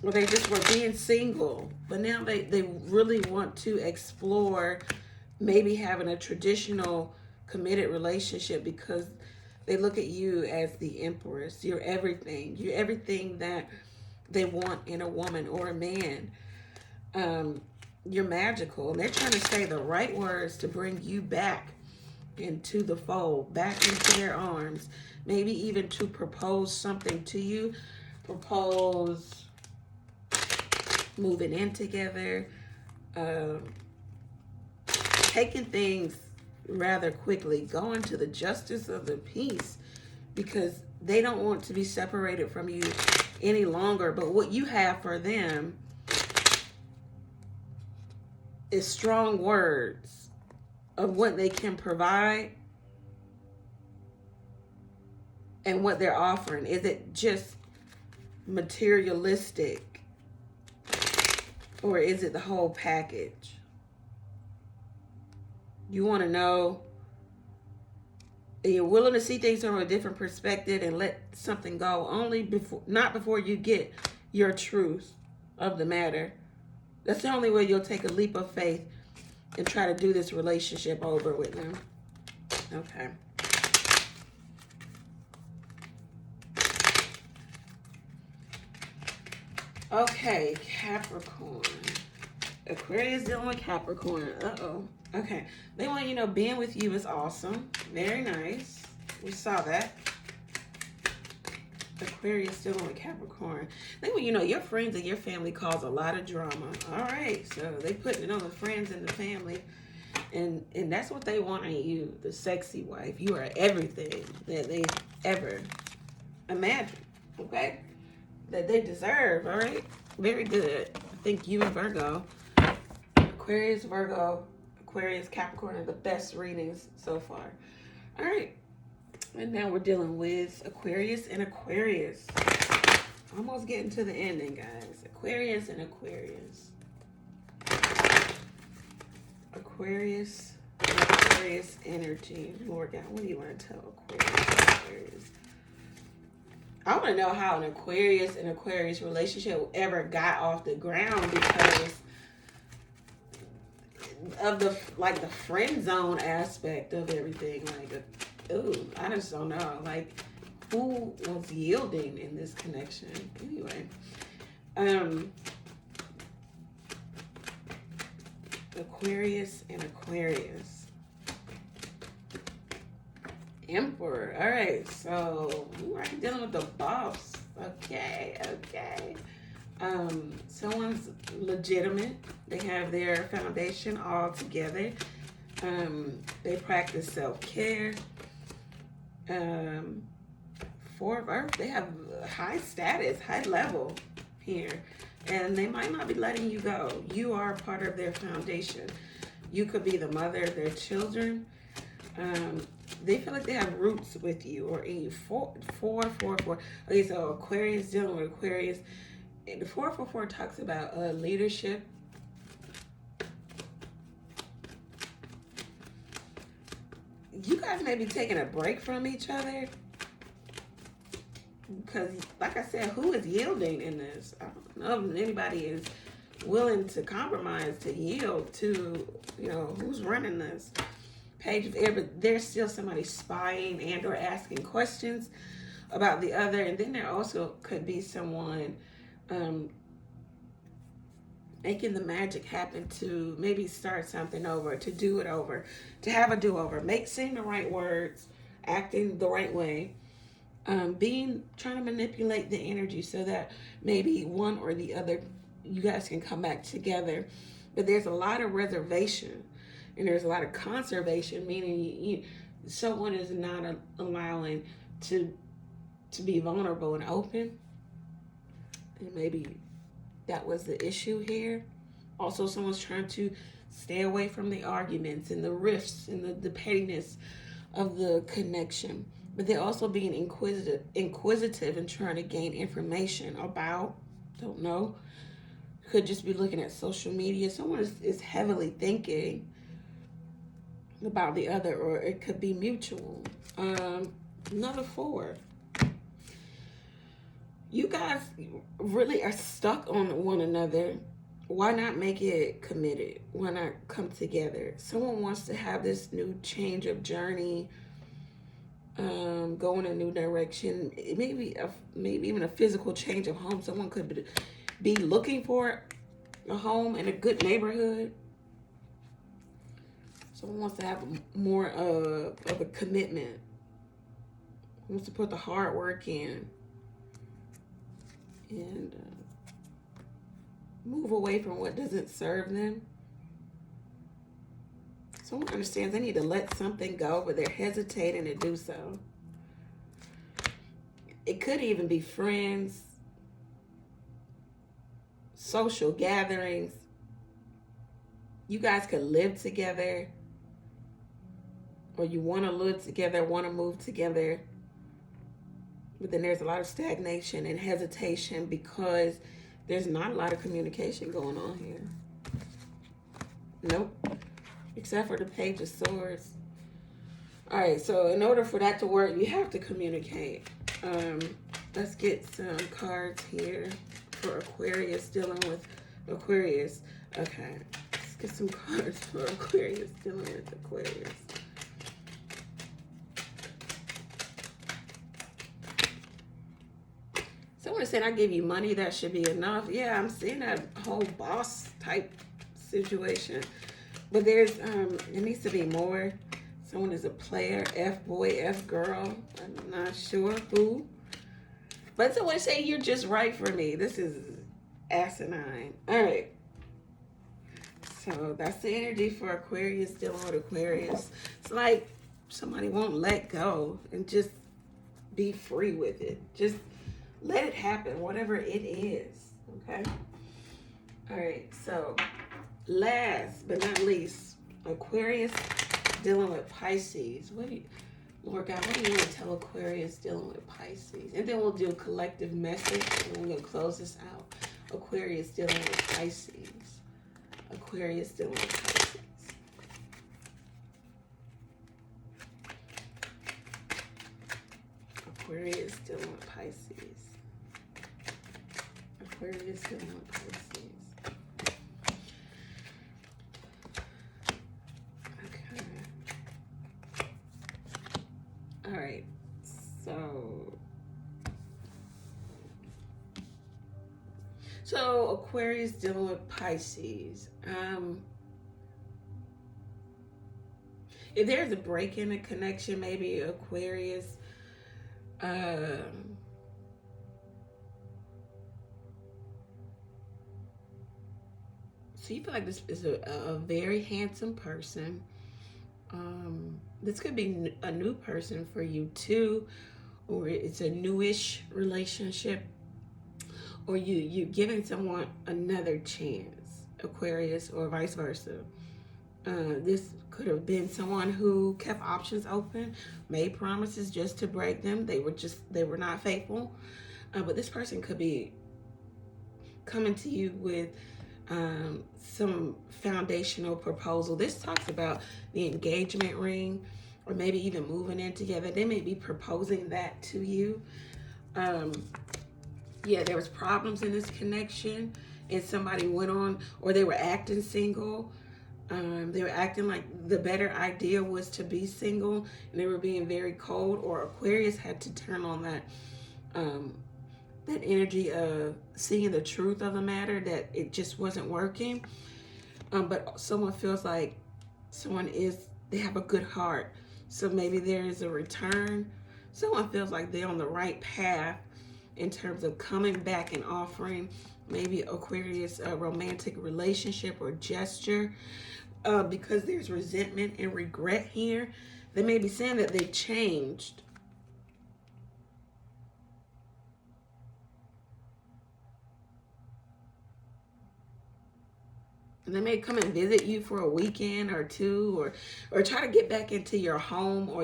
or they just were being single, but now they really want to explore maybe having a traditional committed relationship because they look at you as the empress. You're everything. You're everything that they want in a woman or a man. You're magical, and they're trying to say the right words to bring you back into the fold, back into their arms, maybe even to propose something to you, propose moving in together, taking things rather quickly, going to the justice of the peace, because they don't want to be separated from you any longer. But what you have for them is strong words of what they can provide and what they're offering. Is it just materialistic, or is it the whole package? You want to know, and you're willing to see things from a different perspective and let something go, only before, not before you get your truth of the matter. That's the only way you'll take a leap of faith and try to do this relationship over with them. Okay. Okay, Capricorn. Aquarius dealing with Capricorn. Uh-oh. Okay. They want you to know being with you is awesome. Very nice. We saw that. Aquarius dealing with Capricorn. They want you to know your friends and your family cause a lot of drama. All right. So they putting it on the friends and the family. And that's what they want on you, the sexy wife. You are everything that they ever imagined. Okay? That they deserve. All right? Very good. I think you and Virgo, Aquarius, Virgo, Aquarius, Capricorn are the best readings so far. All right. And now we're dealing with Aquarius and Aquarius. Almost getting to the ending, guys. Aquarius and Aquarius. Aquarius and Aquarius energy. Lord God, what do you want to tell Aquarius and Aquarius? I want to know how an Aquarius and Aquarius relationship ever got off the ground, because of the friend zone aspect of everything. Like, ooh, I just don't know. Like, who was yielding in this connection? Anyway, Aquarius and Aquarius. Emperor. All right, so we're already dealing with the boss. Okay. Someone's legitimate. They have their foundation all together. They practice self-care. Four of Earth, they have high status, high level here. And they might not be letting you go. You are part of their foundation. You could be the mother of their children. They feel like they have roots with you or in you. Four. Okay, so Aquarius dealing with Aquarius. The 444 talks about leadership. You guys may be taking a break from each other, because, like I said, who is yielding in this? I don't know if anybody is willing to compromise, to yield to, who's running this. Page of Air, but there's still somebody spying and or asking questions about the other. And then there also could be someone making the magic happen to maybe start something over, to do it over, to have a do-over, saying the right words, acting the right way, trying to manipulate the energy so that maybe one or the other, you guys can come back together. But there's a lot of reservation and there's a lot of conservation, meaning someone is not allowing to be vulnerable and open. And maybe that was the issue here. Also, someone's trying to stay away from the arguments and the rifts and the pettiness of the connection. But they're also being inquisitive and trying to gain information about, don't know, could just be looking at social media. Someone is heavily thinking about the other, or it could be mutual. Another 4. You guys really are stuck on one another. Why not make it committed? Why not come together? Someone wants to have this new change of journey, go in a new direction. Maybe even a physical change of home. Someone could be looking for a home in a good neighborhood. Someone wants to have more of a commitment. Wants to put the hard work in and move away from what doesn't serve them. Someone understands they need to let something go, but they're hesitating to do so. It could even be friends, social gatherings. You guys could live together, or you want to live together, want to move together. But then there's a lot of stagnation and hesitation because there's not a lot of communication going on here. Nope. Except for the Page of Swords. All right, so in order for that to work, you have to communicate. Let's get some cards here for Aquarius, dealing with Aquarius. Okay, let's get some cards for Aquarius, dealing with Aquarius. Someone said, I give you money, that should be enough. Yeah, I'm seeing that whole boss type situation. But there's, it needs to be more. Someone is a player, F boy, F girl. I'm not sure who. But someone say, you're just right for me. This is asinine. All right. So that's the energy for Aquarius, dealing with Aquarius. It's like somebody won't let go and just be free with it. Just let it happen, whatever it is, okay? All right, so last but not least, Aquarius dealing with Pisces. Lord God, what do you want to tell Aquarius dealing with Pisces? And then we'll do a collective message, and we're going to close this out. Aquarius dealing with Pisces. Aquarius dealing with Pisces. Aquarius dealing with Pisces. Aquarius dealing with Pisces. Okay. All right. So Aquarius dealing with Pisces. If there's a break in a connection, maybe Aquarius. So you feel like this is a very handsome person. This could be a new person for you too, or it's a newish relationship, or you're giving someone another chance, Aquarius, or vice versa. This could have been someone who kept options open, made promises just to break them. They were not faithful. But this person could be coming to you with some foundational proposal. This talks about the engagement ring, or maybe even moving in together. They may be proposing that to you. Yeah, there was problems in this connection, and somebody went on, or they were acting single. They were acting like the better idea was to be single, and they were being very cold, or Aquarius had to turn on that that energy of seeing the truth of the matter, that it just wasn't working. But someone feels like they have a good heart. So maybe there is a return. Someone feels like they're on the right path in terms of coming back and offering maybe Aquarius a romantic relationship or gesture, because there's resentment and regret here. They may be saying that they changed. And they may come and visit you for a weekend or two, or try to get back into your home, or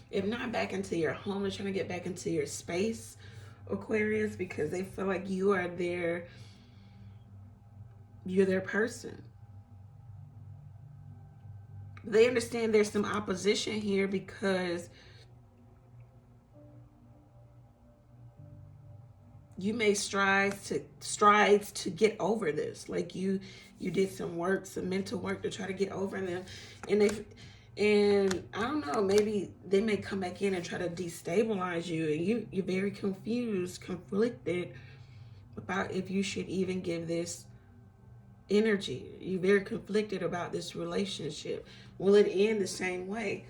if not back into your home, they're trying to get back into your space, Aquarius, because they feel like you're their person. They understand there's some opposition here because you made strides to get over this. Like you did some work, some mental work to try to get over them. And I don't know, maybe they may come back in and try to destabilize you, and you're very confused, conflicted about if you should even give this energy. You're very conflicted about this relationship. Will it end the same way?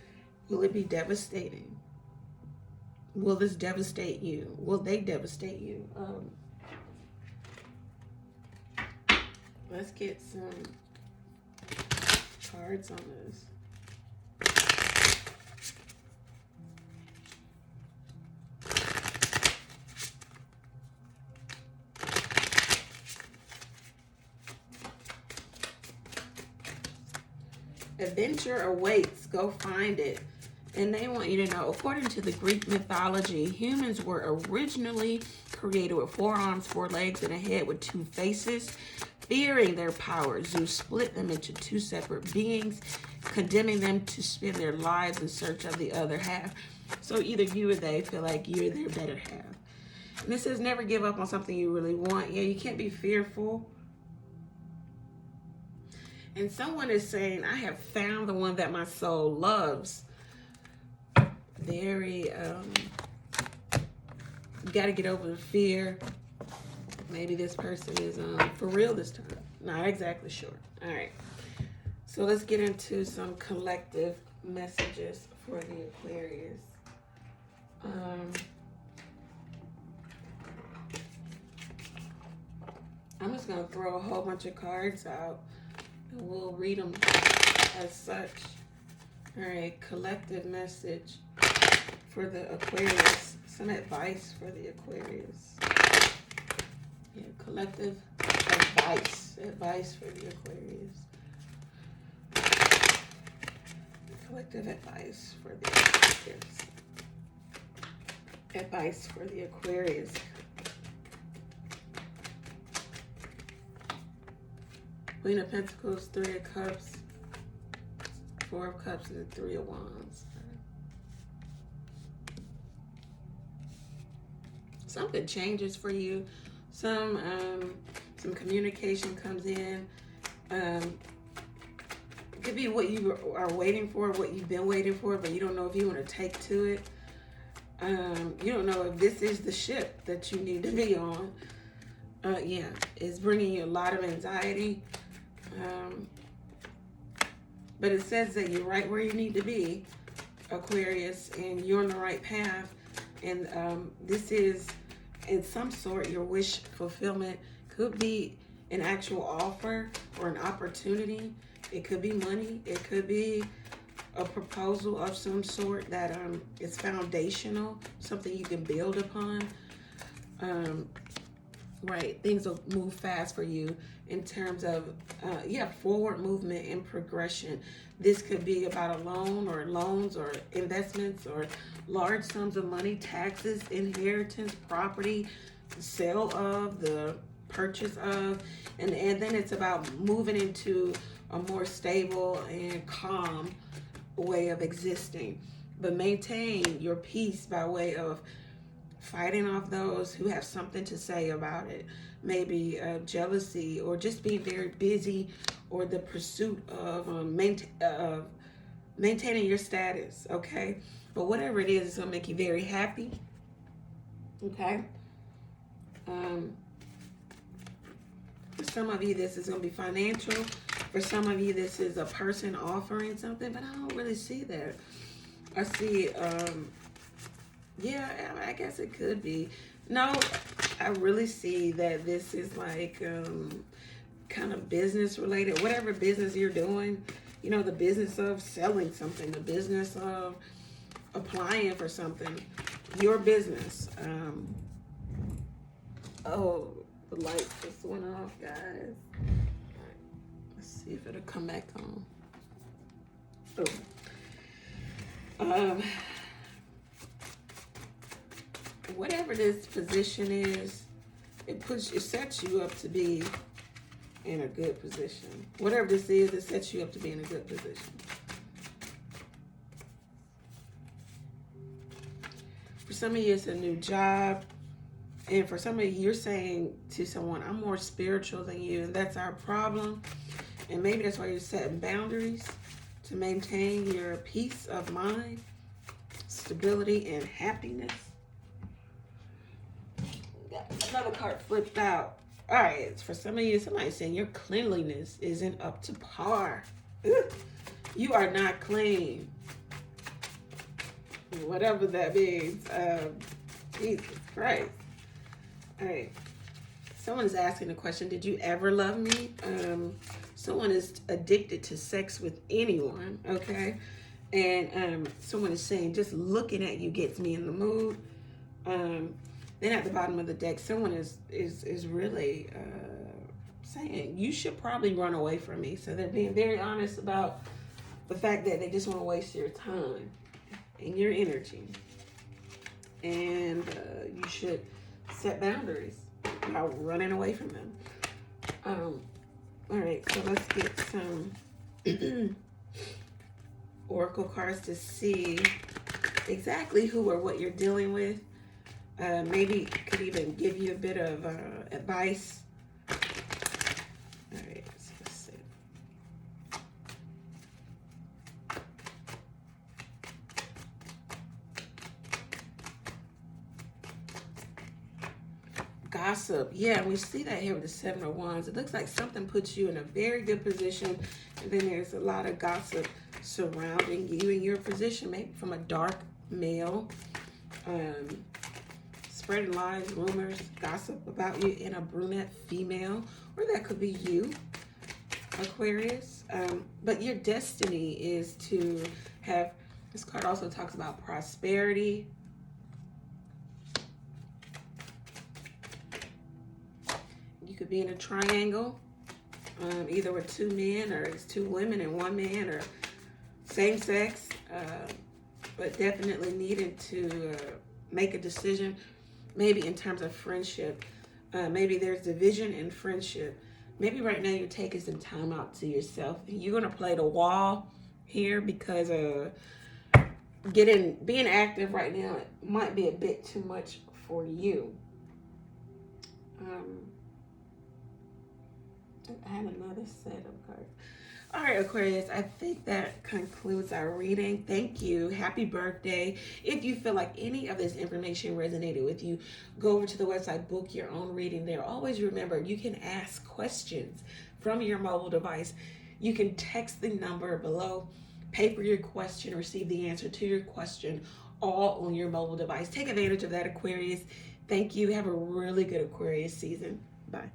Will it be devastating? Will this devastate you? Will they devastate you? Let's get some cards on this. Adventure awaits. Go find it. And they want you to know, according to the Greek mythology, humans were originally created with 4 arms, 4 legs, and a head with 2 faces. Fearing their power, Zeus split them into 2 separate beings, condemning them to spend their lives in search of the other half. So either you or they feel like you're their better half. And this says never give up on something you really want. Yeah, you can't be fearful. And someone is saying, I have found the one that my soul loves. Very, you got to get over the fear. Maybe this person is for real this time. Not exactly sure. All right. So let's get into some collective messages for the Aquarius. I'm just going to throw a whole bunch of cards out. We'll read them as such. All right, collective message for the Aquarius. Some advice for the Aquarius. Yeah, collective advice. Advice for the Aquarius. Collective advice for the Aquarius. Advice for the Aquarius. Queen of Pentacles, 3 of Cups, 4 of Cups, and 3 of Wands. Something changes for you. Some communication comes in. It could be what you are waiting for, what you've been waiting for, but you don't know if you want to take to it. You don't know if this is the ship that you need to be on. Yeah, it's bringing you a lot of anxiety. But it says that you're right where you need to be, Aquarius, and you're on the right path. And this is, in some sort, your wish fulfillment. Could be an actual offer or an opportunity. It could be money. It could be a proposal of some sort that is foundational, something you can build upon. Right, things will move fast for you in terms of, forward movement and progression. This could be about a loan or loans or investments or large sums of money, taxes, inheritance, property, sale of, the purchase of, and then it's about moving into a more stable and calm way of existing. But maintain your peace by way of fighting off those who have something to say about it. Maybe jealousy, or just being very busy, or the pursuit of maintaining your status, okay? But whatever it is, it's going to make you very happy, okay? For some of you, this is going to be financial. For some of you, this is a person offering something, but I don't really see that. I see, yeah, I guess it could be. No, I really see that this is like kind of business related. Whatever business you're doing, you know, the business of selling something, the business of applying for something, your business. Oh, the light just went off, guys. All right, let's see if it'll come back on. Oh. Whatever this position is, it sets you up to be in a good position. Whatever this is, it sets you up to be in a good position. some of you, it's a new job. And for some of you, you're saying to someone, I'm more spiritual than you, and that's our problem. And maybe that's why you're setting boundaries to maintain your peace of mind, stability, and happiness. Got another card flipped out. All right, for some of you, somebody's saying your cleanliness isn't up to par. Ugh. You are not clean. Whatever that means. Jesus Christ. All right. Someone is asking the question, did you ever love me? Someone is addicted to sex with anyone, okay? And someone is saying, just looking at you gets me in the mood. Then at the bottom of the deck, someone is really saying, you should probably run away from me. So they're being very honest about the fact that they just want to waste your time and your energy. And you should set boundaries about running away from them. All right, so let's get some oracle cards to see exactly who or what you're dealing with. Maybe could even give you a bit of advice. All right, so let's see. Gossip. Yeah, we see that here with the Seven of Wands. It looks like something puts you in a very good position, and then there's a lot of gossip surrounding you in your position, maybe from a dark male. Spreading lies, rumors, gossip about you in a brunette female, or that could be you, Aquarius. But your destiny is to have, this card also talks about prosperity. You could be in a triangle, either with two men, or it's two women and one man, or same sex, but definitely needed to make a decision. Maybe in terms of friendship, maybe there's division in friendship. Maybe right now you're taking some time out to yourself. You're gonna play the wall here because being active right now, it might be a bit too much for you. I have another set of cards. All right, Aquarius, I think that concludes our reading. Thank you. Happy birthday. If you feel like any of this information resonated with you, go over to the website, book your own reading there. Always remember, you can ask questions from your mobile device. You can text the number below, pay for your question, receive the answer to your question, all on your mobile device. Take advantage of that, Aquarius. Thank you. Have a really good Aquarius season. Bye.